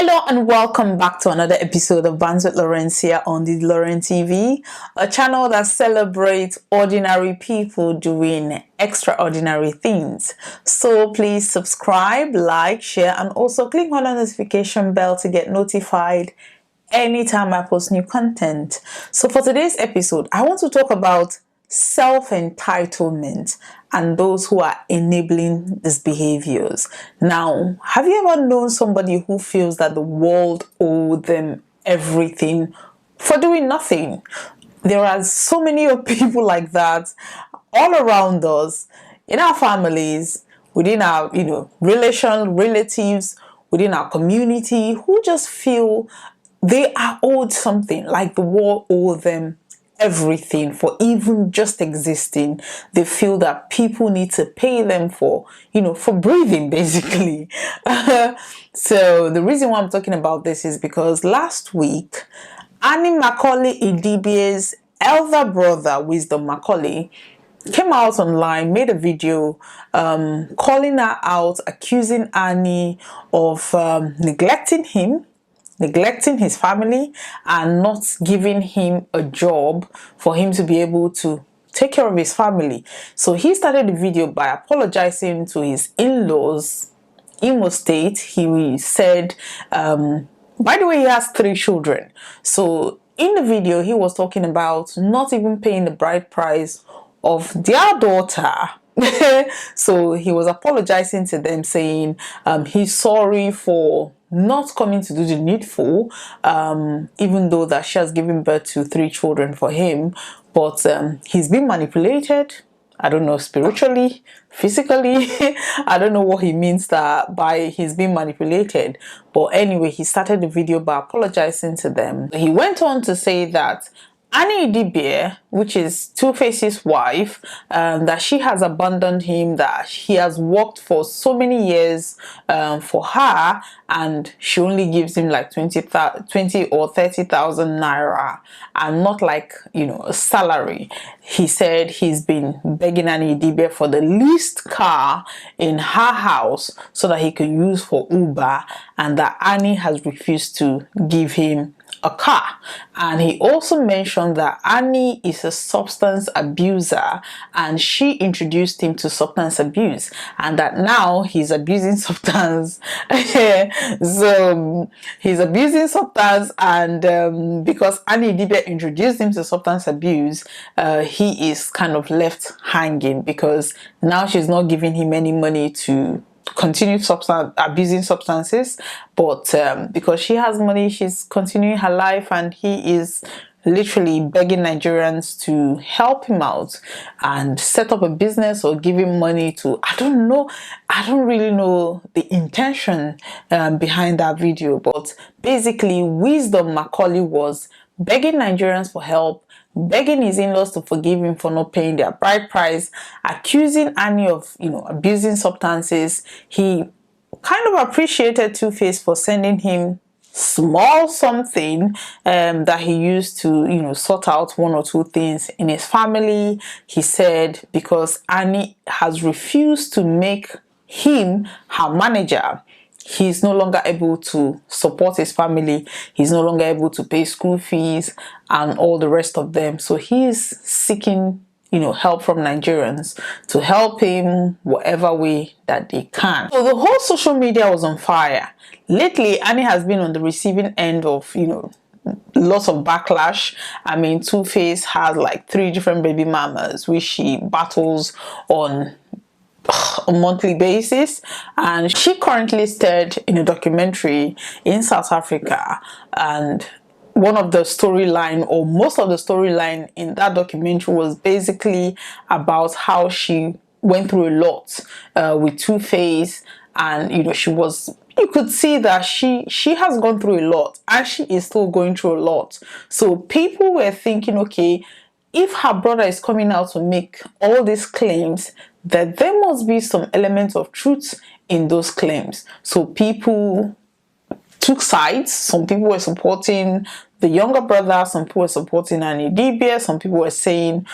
Hello and welcome back to another episode of Bantz with Lawrencia on the Lawrencia TV, a channel that celebrates ordinary people doing extraordinary things. So please subscribe, like, share, and also click on the notification bell to get notified anytime I post new content. So for today's episode, I want to talk about self-entitlement and those who are enabling these behaviors. Now, have you ever known somebody who feels that the world owes them everything for doing nothing? There are so many people like that all around us, in our families, within our relatives, within our community, who just feel they are owed something, like the world owes them everything for even just existing. They feel that people need to pay them for breathing, basically. So the reason why I'm talking about this is because last week, Annie Macaulay Idibie's elder brother, Wisdom Macaulay, came out online, made a video calling her out, accusing Annie of neglecting his family, and not giving him a job for him to be able to take care of his family. So he started the video by apologizing to his in-laws, Imo State. He said, by the way, he has 3 children. So in the video, he was talking about not even paying the bride price of their daughter. So he was apologizing to them, saying he's sorry for not coming to do the needful, even though that she has given birth to 3 children for him. But he's been manipulated. I don't know, spiritually, physically. I don't know what he means that by he's being manipulated. But anyway, he started the video by apologizing to them. He went on to say that Annie Idibie, which is Two-Face's wife, that she has abandoned him, that he has worked for so many years for her, and she only gives him like 20 or 30,000 naira, and not like, a salary. He said he's been begging Annie Idibie for the leased car in her house so that he could use for Uber, and that Annie has refused to give him a car. And he also mentioned that Annie is a substance abuser, and she introduced him to substance abuse, and that now he's abusing substance. So he's abusing substance, and because Annie Idibie introduced him to substance abuse, he is kind of left hanging, because now she's not giving him any money to continue abusing substances, but because she has money, she's continuing her life, and he is literally begging Nigerians to help him out and set up a business or give him money to, I don't really know the intention behind that video. But basically, Wisdom Macaulay was begging Nigerians for help, begging his in-laws to forgive him for not paying their bride price, accusing Annie of, abusing substances. He kind of appreciated Two-Face for sending him small something that he used to, sort out 1 or 2 things in his family. He said because Annie has refused to make him her manager, he's no longer able to support his family. He's no longer able to pay school fees and all the rest of them. So he's seeking, help from Nigerians to help him whatever way that they can. So the whole social media was on fire. Lately, Annie has been on the receiving end of, lots of backlash. I mean, Two-Face has like 3 different baby mamas, which she battles on a monthly basis, and she currently starred in a documentary in South Africa, and one of the storyline, or most of the storyline in that documentary, was basically about how she went through a lot with Two-Face, and you could see that she has gone through a lot, and she is still going through a lot. So people were thinking, okay, if her brother is coming out to make all these claims, that there must be some element of truth in those claims. So people took sides. Some people were supporting the younger brother, some people were supporting Annie Idibie, some people were saying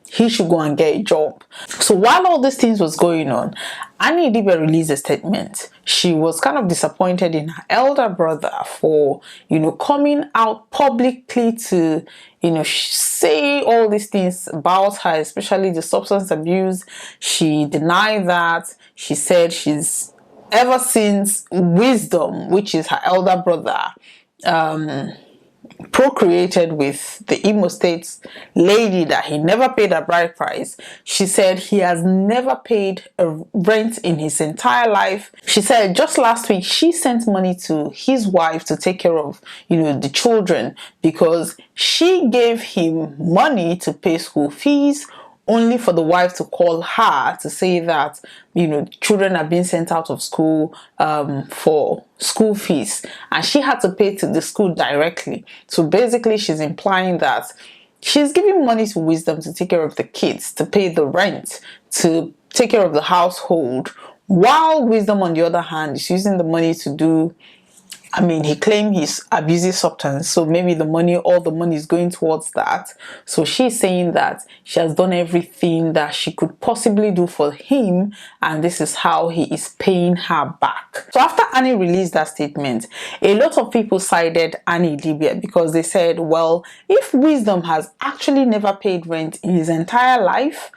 he should go and get a job. So while all these things was going on, Annie Idibia released a statement. She was kind of disappointed in her elder brother for, coming out publicly to, say all these things about her, especially the substance abuse. She denied that. She said she's ever since Wisdom, which is her elder brother, procreated with the Imo State lady, that he never paid a bride price. She said he has never paid a rent in his entire life. She said just last week she sent money to his wife to take care of, the children, because she gave him money to pay school fees, only for the wife to call her to say that, children are being sent out of school for school fees, and she had to pay to the school directly. So basically she's implying that she's giving money to Wisdom to take care of the kids, to pay the rent, to take care of the household, while Wisdom, on the other hand, is using the money to do, he claimed he's abusing substance, so maybe all the money is going towards that. So she's saying that she has done everything that she could possibly do for him, and this is how he is paying her back. So after Annie released that statement, a lot of people sided Annie Idibia, because they said, well, if Wisdom has actually never paid rent in his entire life,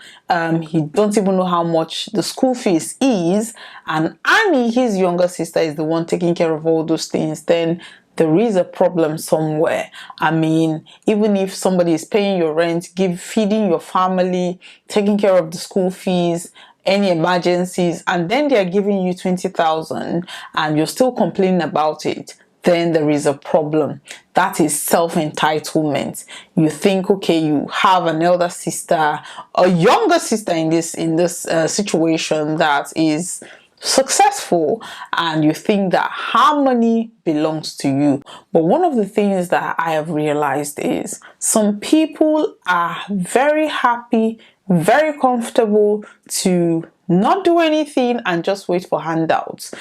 he don't even know how much the school fees is, and Annie, his younger sister, is the one taking care of all those things, then there is a problem somewhere. Even if somebody is paying your rent, feeding your family, taking care of the school fees, any emergencies, and then they are giving you 20,000 and you're still complaining about it, then there is a problem. That is self-entitlement. You think, okay, you have an elder sister, a younger sister in this situation that is successful, and you think that harmony belongs to you. But one of the things that I have realized is some people are very happy, very comfortable to not do anything and just wait for handouts.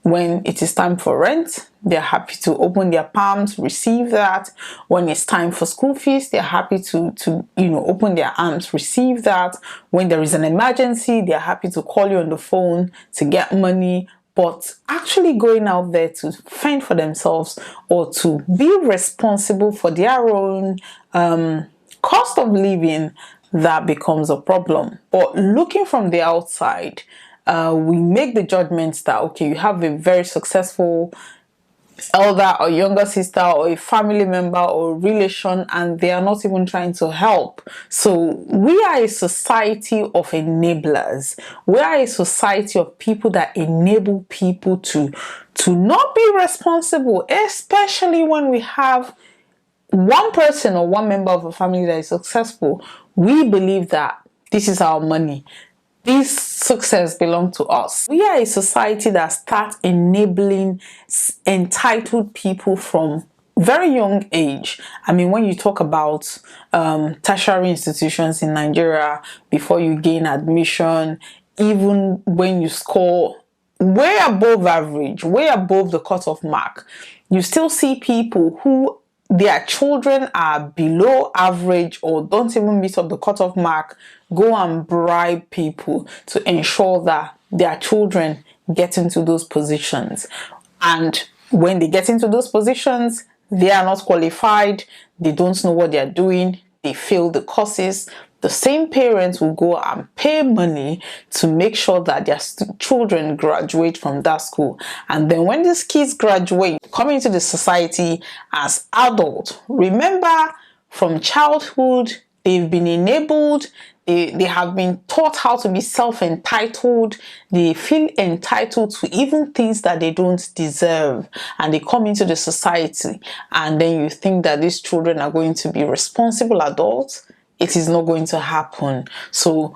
When it is time for rent, they're happy to open their palms, receive that. When it's time for school fees, they're happy to open their arms, receive that. When there is an emergency, they're happy to call you on the phone to get money. But actually going out there to fend for themselves or to be responsible for their own cost of living, that becomes a problem. But looking from the outside, we make the judgment that, okay, you have a very successful elder or younger sister or a family member or relation, and they are not even trying to help. So we are a society of enablers. We are a society of people that enable people to not be responsible, especially when we have one person or one member of a family that is successful. We believe that this is our money. This success belongs to us. We are a society that starts enabling entitled people from very young age. When you talk about tertiary institutions in Nigeria, before you gain admission, even when you score way above average, way above the cutoff mark, you still see people who their children are below average or don't even meet up the cutoff mark, go and bribe people to ensure that their children get into those positions. And when they get into those positions, they are not qualified, they don't know what they are doing, they fail the courses. The same parents will go and pay money to make sure that their children graduate from that school. And then when these kids graduate, come into the society as adults, remember, from childhood, they've been enabled, they have been taught how to be self-entitled. They feel entitled to even things that they don't deserve, and they come into the society, and then you think that these children are going to be responsible adults. It is not going to happen. So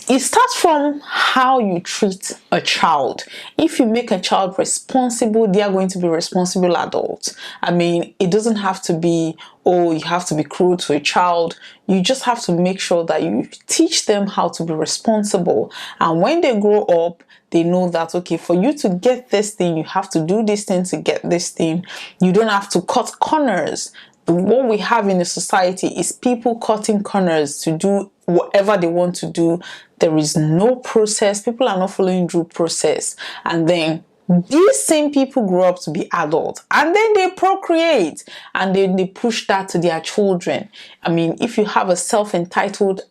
it starts from how you treat a child. If you make a child responsible, they are going to be responsible adults. It doesn't have to be, oh, you have to be cruel to a child. You just have to make sure that you teach them how to be responsible. And when they grow up, they know that, okay, for you to get this thing, you have to do this thing to get this thing. You don't have to cut corners. what we have in the society is people cutting corners to do whatever they want to do. There is no process. People are not following due process. And then these same people grow up to be adults, and then they procreate, and then they push that to their children. I mean, if you have a self-entitled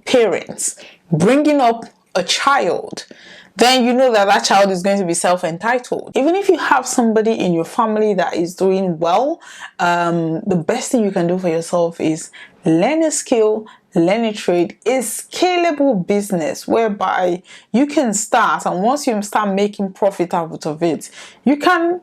parent bringing up a child, then you know that that child is going to be self-entitled. Even if you have somebody in your family that is doing well, the best thing you can do for yourself is learn a skill, learn a trade. A scalable business whereby you can start, and once you start making profit out of it, you can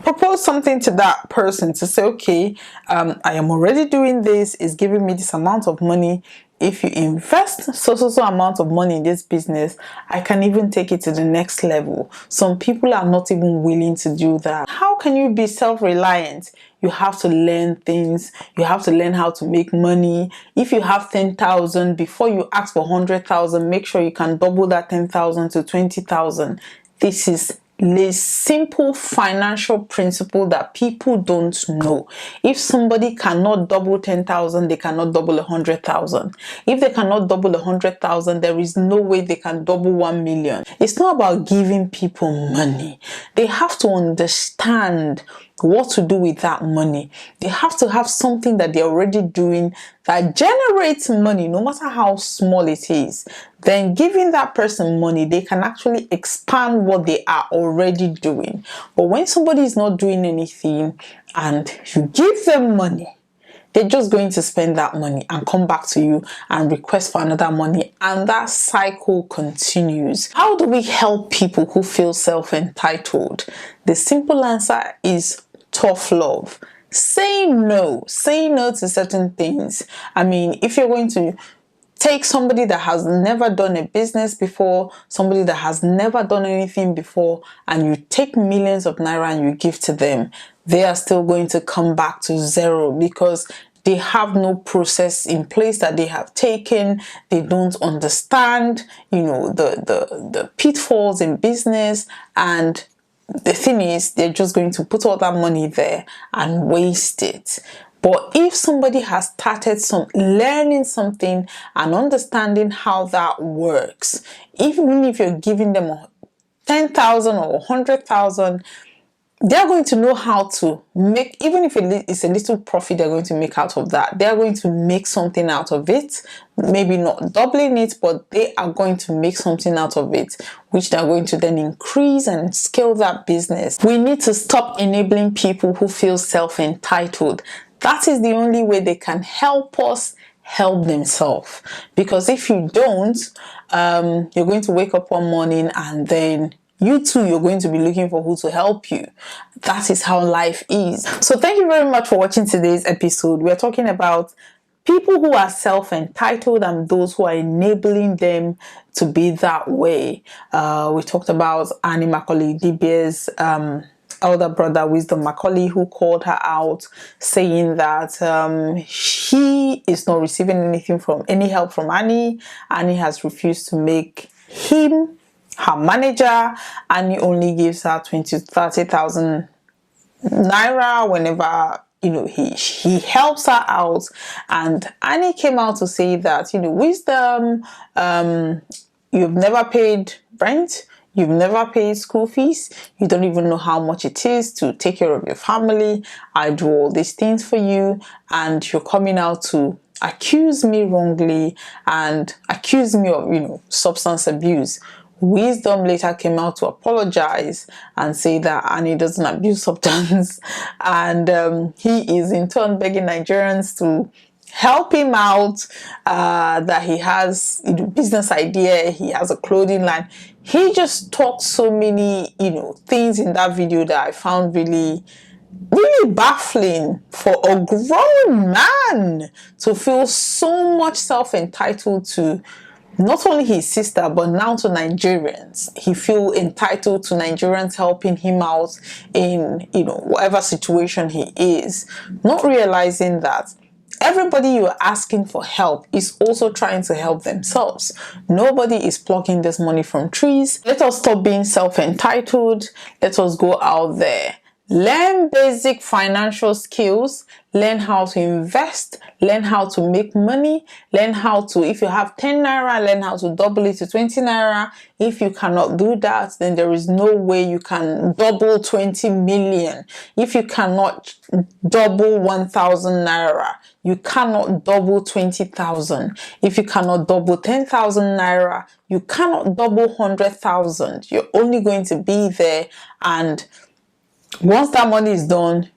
propose something to that person to say, okay, I am already doing this, it's giving me this amount of money. If you invest so amount of money in this business, I can even take it to the next level. Some people are not even willing to do that. How can you be self-reliant? You have to learn things. You have to learn how to make money. If you have 10,000, before you ask for 100,000, make sure you can double that 10,000 to 20,000. This is a simple financial principle that people don't know. If somebody cannot double 10,000, they cannot double 100,000. If they cannot double 100,000, there is no way they can double 1 million. It's not about giving people money. They have to understand what to do with that money. They have to have something that they're already doing that generates money, no matter how small it is. Then giving that person money, they can actually expand what they are already doing. But when somebody is not doing anything and you give them money, they're just going to spend that money and come back to you and request for another money, and that cycle continues. How do we help people who feel self-entitled? The simple answer is tough love. Say no to certain things. I mean, if you're going to take somebody that has never done a business before, somebody that has never done anything before, and you take millions of naira and you give to them, they are still going to come back to zero because they have no process in place that they have taken. They don't understand, the pitfalls in business, and the thing is, they're just going to put all that money there and waste it. But if somebody has started learning something and understanding how that works, even if you're giving them 10,000 or 100,000, they're going to know how to make, even if it's a little profit they're going to make out of that, they're going to make something out of it. Maybe not doubling it, but they are going to make something out of it, which they're going to then increase and scale that business. We need to stop enabling people who feel self-entitled. That is the only way they can help us help themselves. Because if you don't, you're going to wake up one morning and then you too, you're going to be looking for who to help you. That is how life is. So thank you very much for watching today's episode. We're talking about people who are self-entitled and those who are enabling them to be that way. We talked about Annie Macaulay Dibia's elder brother, Wisdom Macaulay, who called her out, saying that he is not receiving any help from Annie. Annie has refused to make him her manager, and he only gives her 20,000 to 30,000 naira whenever he helps her out. And Annie came out to say that Wisdom, you've never paid rent, you've never paid school fees, you don't even know how much it is to take care of your family. I do all these things for you, and you're coming out to accuse me wrongly and accuse me of substance abuse. Wisdom later came out to apologize and say that Annie doesn't abuse substance, and he is in turn begging Nigerians to help him out, that he has business idea, he has a clothing line. He just talked so many things in that video that I found really baffling for a grown man to feel so much self-entitled to not only his sister, but now to Nigerians. He feels entitled to Nigerians helping him out in, whatever situation he is, not realizing that everybody you're asking for help is also trying to help themselves. Nobody is plucking this money from trees. Let us stop being self-entitled. Let us go out there Learn basic financial skills, learn how to invest, learn how to make money, learn how to, if you have 10 naira, learn how to double it to 20 naira. If you cannot do that, then there is no way you can double 20 million. If you cannot double 1,000 naira, you cannot double 20,000. If you cannot double 10,000 naira, you cannot double 100,000. You're only going to be there, and once that money is done,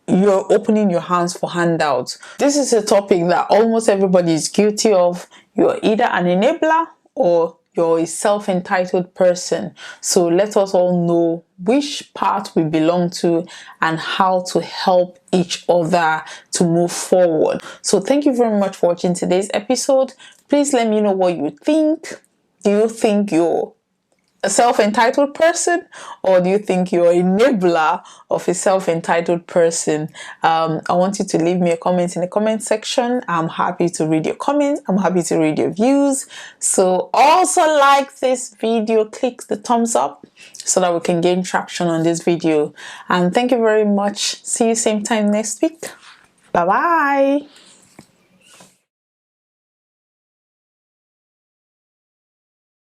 you're opening your hands for handouts. This is a topic that almost everybody is guilty of. You're either an enabler or you're a self-entitled person. So let us all know which part we belong to and how to help each other to move forward. So thank you very much for watching today's episode. Please let me know what you think. Do you think you're a self-entitled person, or do you think you're an enabler of a self-entitled person? I want you to leave me a comment in the comment section. I'm happy to read your comments. I'm happy to read your views. So also like this video, click the thumbs up so that we can gain traction on this video. And thank you very much. See you same time next week. Bye bye.